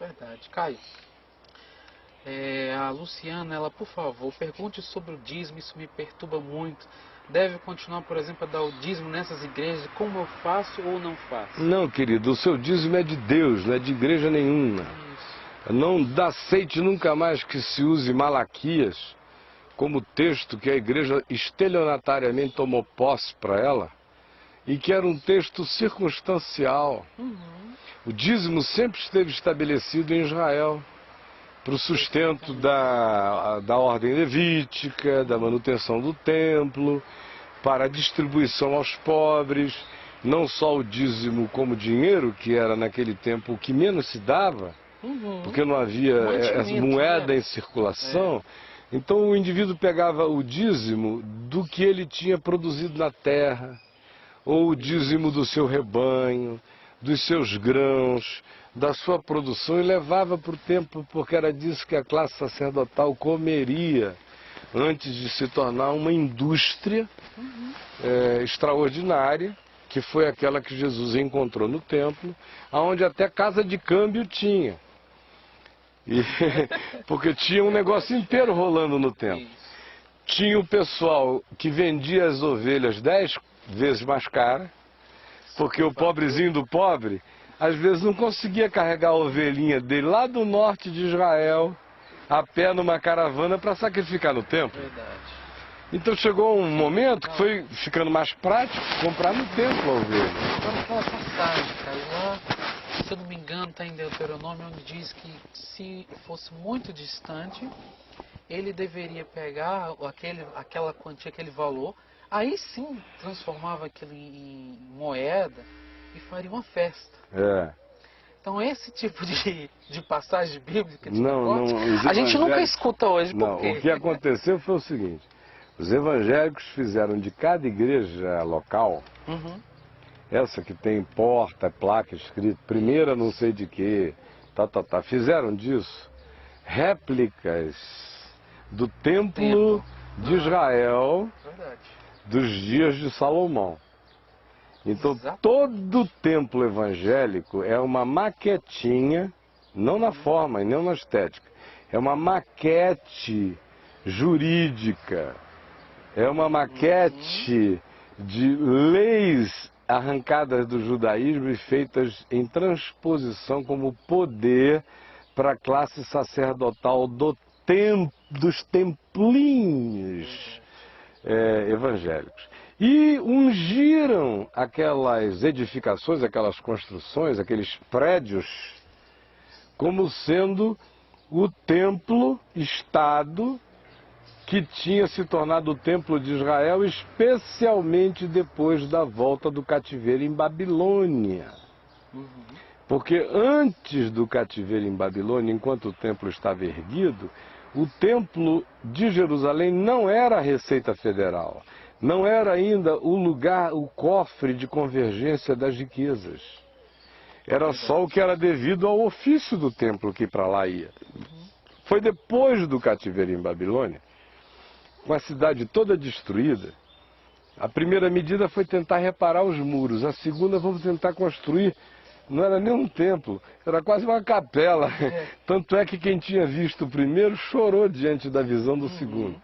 Verdade. Caio, a Luciana, ela, por favor, pergunte sobre o dízimo, isso me perturba muito. Deve continuar, por exemplo, a dar o dízimo nessas igrejas, como eu faço ou não faço? Não, querido, o seu dízimo é de Deus, não é de igreja nenhuma. Isso. Não aceite nunca mais que se use Malaquias como texto que a igreja estelionatariamente tomou posse para ela, e que era um texto circunstancial. O dízimo sempre esteve estabelecido em Israel, para o sustento da ordem levítica, da manutenção do templo, para a distribuição aos pobres, não só o dízimo como dinheiro, que era naquele tempo o que menos se dava, porque não havia moeda em circulação. Então o indivíduo pegava o dízimo do que ele tinha produzido na terra, ou o dízimo do seu rebanho, dos seus grãos, da sua produção, e levava para o templo, porque era disso que a classe sacerdotal comeria, antes de se tornar uma indústria extraordinária, que foi aquela que Jesus encontrou no templo, onde até casa de câmbio tinha. Porque tinha um negócio inteiro rolando no templo. Tinha o pessoal que vendia as ovelhas 10 vezes mais caras, porque o pobrezinho do pobre, às vezes não conseguia carregar a ovelhinha dele lá do norte de Israel, a pé numa caravana para sacrificar no templo. Verdade. Então chegou um momento que foi ficando mais prático comprar no templo a ovelha. Agora aquela passagem, Caio, lá, se eu não me engano, está em Deuteronômio, onde diz que se fosse muito distante, ele deveria pegar aquela quantia, aquele valor, aí sim transformava aquilo em moeda e faria uma festa. Então esse tipo de passagem bíblica de a gente nunca escuta hoje. Não, o que aconteceu foi o seguinte: os evangélicos fizeram de cada igreja local, essa que tem porta, placa escrito, primeira não sei de quê, fizeram disso réplicas do templo de Israel dos dias de Salomão. Então todo o templo evangélico é uma maquetinha, não na forma e não na estética, é uma maquete jurídica, é uma maquete de leis arrancadas do judaísmo e feitas em transposição como poder para a classe sacerdotal dos templinhos evangélicos. E ungiram aquelas edificações, aquelas construções, aqueles prédios, como sendo o templo-estado que tinha se tornado o templo de Israel, especialmente depois da volta do cativeiro em Babilônia. Porque antes do cativeiro em Babilônia, enquanto o templo estava erguido, o templo de Jerusalém não era a Receita Federal, não era ainda o lugar, o cofre de convergência das riquezas. Era só o que era devido ao ofício do templo que para lá ia. Foi depois do cativeiro em Babilônia, com a cidade toda destruída, a primeira medida foi tentar reparar os muros, a segunda vamos tentar construir, não era nem um templo, era quase uma capela. Tanto é que quem tinha visto o primeiro chorou diante da visão do segundo.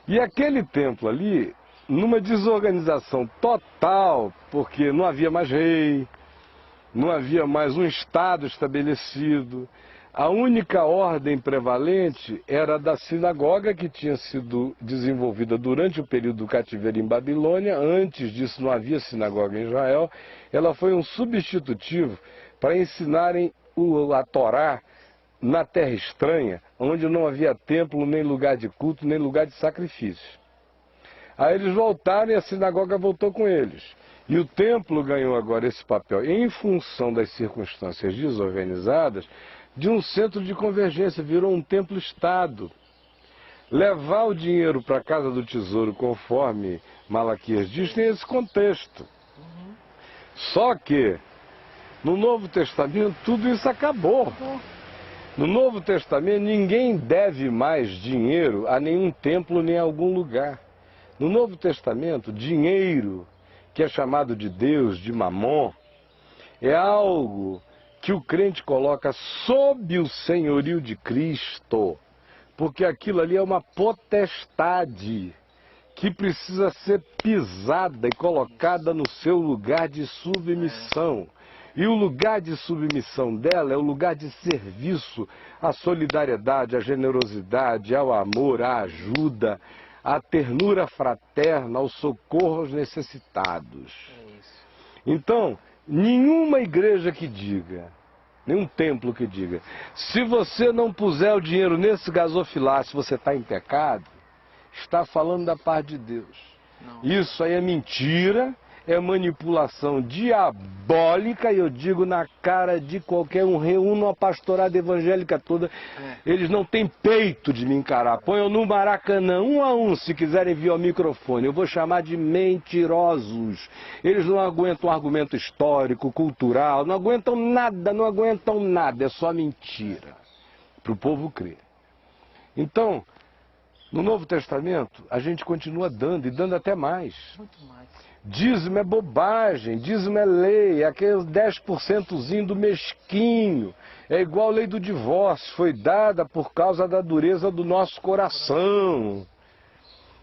E aquele templo ali, numa desorganização total, porque não havia mais rei, não havia mais um estado estabelecido, a única ordem prevalente era a da sinagoga, que tinha sido desenvolvida durante o período do cativeiro em Babilônia. Antes disso não havia sinagoga em Israel. Ela foi um substitutivo para ensinarem a Torá na terra estranha, onde não havia templo, nem lugar de culto, nem lugar de sacrifício. Aí eles voltaram e a sinagoga voltou com eles. E o templo ganhou agora esse papel, em função das circunstâncias desorganizadas, de um centro de convergência, virou um templo-estado. Levar o dinheiro para a casa do tesouro, conforme Malaquias diz, tem esse contexto. Só que, no Novo Testamento, tudo isso acabou. No Novo Testamento, ninguém deve mais dinheiro a nenhum templo nem a algum lugar. No Novo Testamento, dinheiro, que é chamado de Deus, de Mamon, é algo que o crente coloca sob o senhorio de Cristo, porque aquilo ali é uma potestade que precisa ser pisada e colocada no seu lugar de submissão. E o lugar de submissão dela é o lugar de serviço à solidariedade, à generosidade, ao amor, à ajuda, à ternura fraterna, ao socorro aos necessitados. Então, nenhuma igreja que diga, nenhum templo que diga, se você não puser o dinheiro nesse gasofilácio, você está em pecado, está falando da paz de Deus. Não. Isso aí é mentira, é manipulação diabólica, e eu digo na cara de qualquer um. Reúno a pastorada evangélica toda, eles não têm peito de me encarar. Ponham no Maracanã, um a um, se quiserem vir ao microfone. Eu vou chamar de mentirosos. Eles não aguentam argumento histórico, cultural, não aguentam nada, é só mentira, para o povo crer. Então, no Novo Testamento, a gente continua dando, e dando até mais. Muito mais. Dízimo é bobagem, dízimo é lei, é aquele 10%zinho do mesquinho. É igual a lei do divórcio, foi dada por causa da dureza do nosso coração.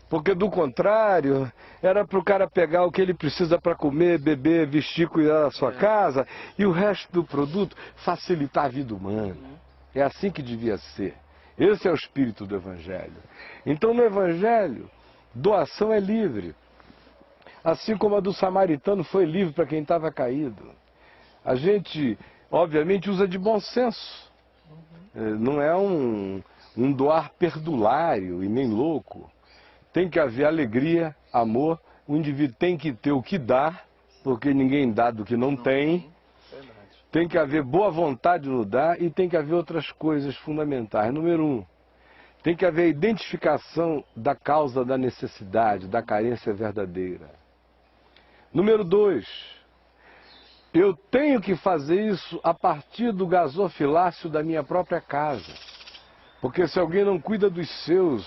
Porque do contrário, era para o cara pegar o que ele precisa para comer, beber, vestir, cuidar da sua casa, e o resto do produto facilitar a vida humana. É assim que devia ser. Esse é o espírito do Evangelho. Então no Evangelho, doação é livre. Assim como a do samaritano foi livre para quem estava caído. A gente, obviamente, usa de bom senso. Não é um doar perdulário e nem louco. Tem que haver alegria, amor. O indivíduo tem que ter o que dá, porque ninguém dá do que não tem. Tem que haver boa vontade no dar, e tem que haver outras coisas fundamentais. Número 1, tem que haver identificação da causa da necessidade, da carência verdadeira. Número 2, eu tenho que fazer isso a partir do gasofilácio da minha própria casa. Porque se alguém não cuida dos seus,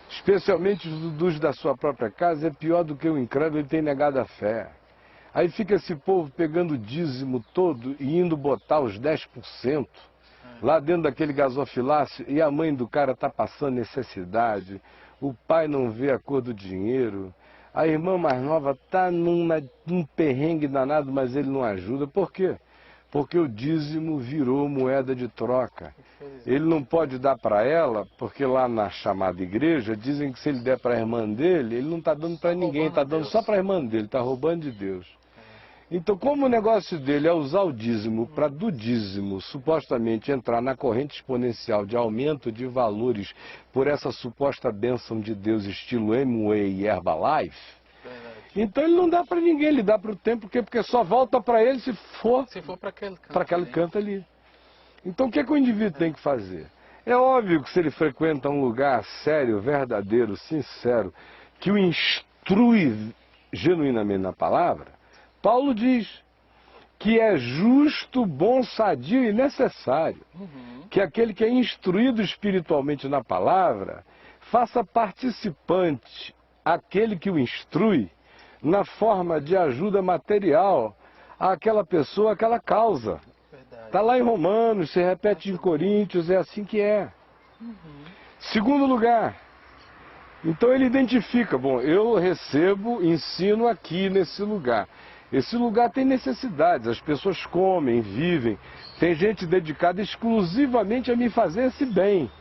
especialmente dos da sua própria casa, é pior do que o incrédulo, ele tem negado a fé. Aí fica esse povo pegando o dízimo todo e indo botar os 10% lá dentro daquele gasofilácio, e a mãe do cara está passando necessidade, o pai não vê a cor do dinheiro, a irmã mais nova está num perrengue danado, mas ele não ajuda. Por quê? Porque o dízimo virou moeda de troca. Ele não pode dar para ela, porque lá na chamada igreja dizem que se ele der para a irmã dele, ele não está dando para ninguém, está dando só para a irmã dele, está roubando de Deus. Então, como o negócio dele é usar o dízimo para do dízimo supostamente entrar na corrente exponencial de aumento de valores por essa suposta bênção de Deus estilo Amway e Herbalife, então ele não dá para ninguém, ele dá para o templo, porque só volta para ele se for para aquele canto ali. Então o que é que o indivíduo tem que fazer? É óbvio que se ele frequenta um lugar sério, verdadeiro, sincero, que o instrui genuinamente na palavra, Paulo diz que é justo, bom, sadio e necessário que aquele que é instruído espiritualmente na palavra faça participante aquele que o instrui na forma de ajuda material àquela pessoa, àquela causa. Está lá em Romanos, se repete em Coríntios, é assim que é. Segundo lugar, então ele identifica, bom, eu recebo, ensino aqui nesse lugar. Esse lugar tem necessidades, as pessoas comem, vivem, tem gente dedicada exclusivamente a me fazer esse bem.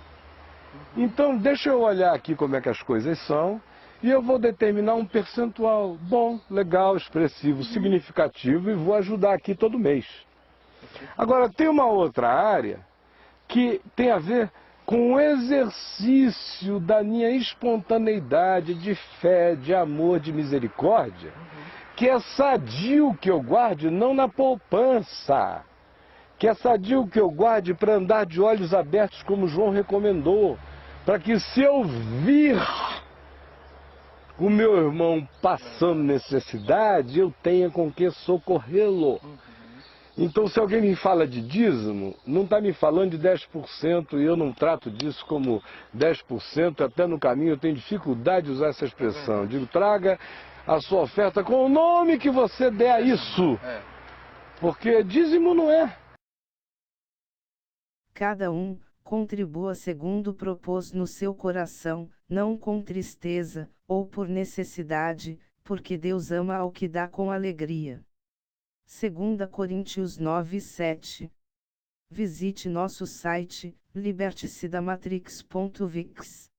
Então deixa eu olhar aqui como é que as coisas são, e eu vou determinar um percentual bom, legal, expressivo, significativo, e vou ajudar aqui todo mês. Agora, tem uma outra área que tem a ver com o exercício da minha espontaneidade de fé, de amor, de misericórdia, que é sadio que eu guarde não na poupança, que é sadio que eu guarde para andar de olhos abertos, como João recomendou, para que se eu vir o meu irmão passando necessidade, eu tenha com que socorrê-lo. Então, se alguém me fala de dízimo, não está me falando de 10%, e eu não trato disso como 10%, até no caminho eu tenho dificuldade de usar essa expressão. Eu digo, traga a sua oferta com o nome que você der a isso. Porque dízimo não é. Cada um contribua segundo propôs no seu coração, não com tristeza, ou por necessidade, porque Deus ama ao que dá com alegria. 2 Coríntios 9:7. Visite nosso site, libertecedamatrix.vix.